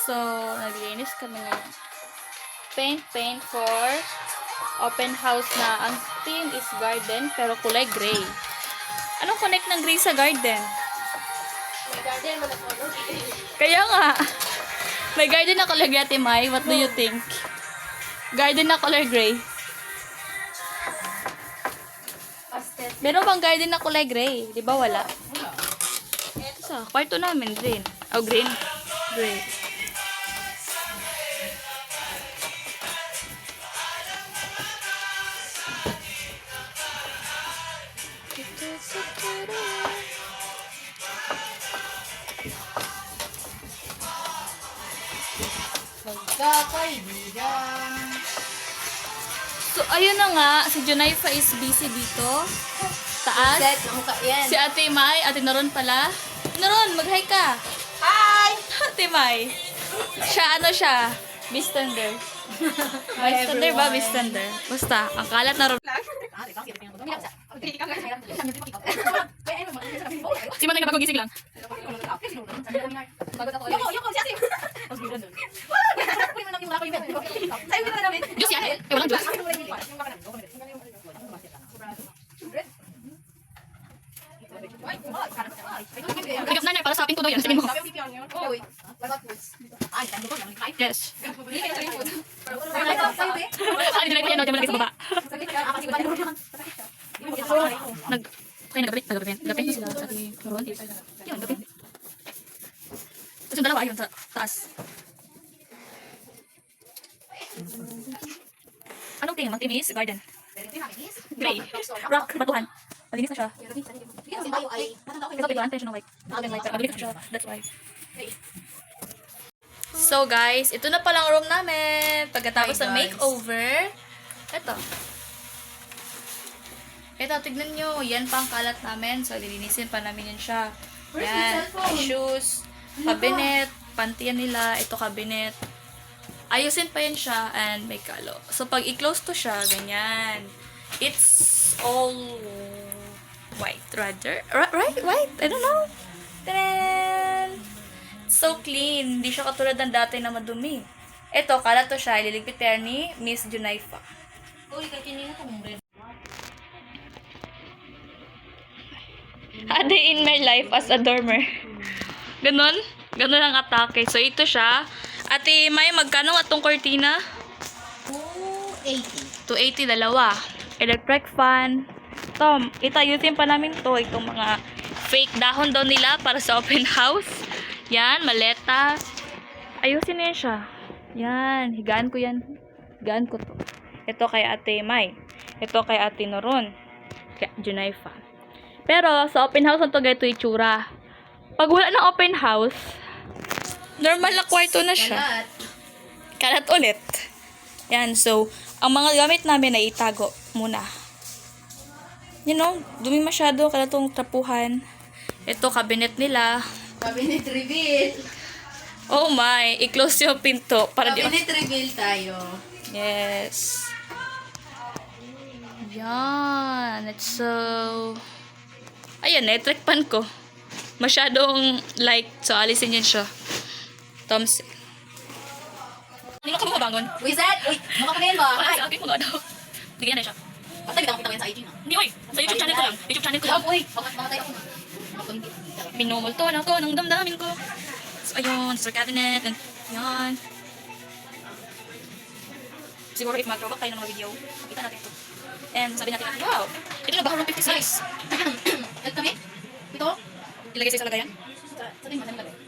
So, naglinis kami ng paint for open house na ang theme is garden pero kulay gray. Anong connect ng gray sa garden? May garden, wala ko. Kaya nga. May garden na color gray, Ate Mai. What do you think? Garden na color gray. Pastel. Meron bang garden na kulay gray? Di ba wala? Sa kwarto namin, green. Oh, green. Gray. Magkakaibigan. So, ayun na nga. Si Junaifa is busy dito. Taas. Set ng mukha yan. Si Ate Mai. Ate Naron pala. Naron, mag-hi ka. Hi! Ate Mai. Siya, ano siya? Bistender. Bistender ba? Bistender. Basta, ang kalat na ron. Si Manay na bago gising lang. Yoko, si Ate. Diyos yan. Eh, walang Diyos. Nagap na niya para sa ating tuloy. Ano sabihin mo? Yes. Ay, dinay ko yan. Diyan mo lagi sa baba. Okay, nagapin na sila sa ating turon. Yun, gapin. Tapos yung dalawa, ayun, sa taas. Anong team? Ang team is garden. Gray. Rock, batuhan. Malinis na siya. Ito, bituhan, tension ng white. Malinis na siya. That's why. So guys, ito na palang room namin. Pagkatapos ng makeover. Ito, tignan nyo. Yan pang kalat namin. So, lilinisin pa namin yun siya. Yan. Shoes. Cabinet. Pantiyan nila. Ito cabinet. Ayusin pa yan siya. And may kalo. So, pag i-close to siya, ganyan. It's all white, rather. Right? White? I don't know. Tadaan! So clean. Hindi siya katulad ng dati na madumi. Ito, kalat to siya. Ililigpitan ni Miss Junaifa. A day in my life as a dormer. Ganon? Ganon ang atake. So, ito siya. Ate May, magkano nga tong cortina? 280. 280, dalawa. Electric fan. Ito, itayusin pa namin to. Itong mga fake dahon daw nila para sa open house. Yan, maleta. Ayusin na yan siya. Yan, higaan ko yan. Higaan ko to. Ito kay Ate May. Ito kay Ate Noron. Kay Junaifa. Pero, sa open house na to, ganito itsura. Pag wala ng open house, normal na kwarto na siya. Kalat ulit. Yan, so, ang mga gamit namin ay itago muna. You know, dumi masyado, kalatong trapuhan. Ito, cabinet nila. Cabinet reveal. Oh my, i-close yung pinto. Para Cabinet reveal tayo. Yes. Yan. It's so... Ayan, electric pan ko. Masyadong light. So, alisin yun siya. Thompson. Nino ka mo bangon? Wizard! Uy, makapagayin ba? Wala, sa akin mo nga daw. Bigyan na siya. Patay, bitaw kita sa IG na. Hindi, oy. Sa YouTube channel ko lang. YouTube channel ko lang. Uy, makatay ako. Minumulto na ako ng damdamin ko. So, ayun. Sir cabinet. And, yan. Siguro if mag-throwback tayo ng mga video, kita natin ito. And sabi natin, wow, ito na ba room 56? Ito kami? Ito? Ilagay sa isang lagayan? Sa tingin, madami.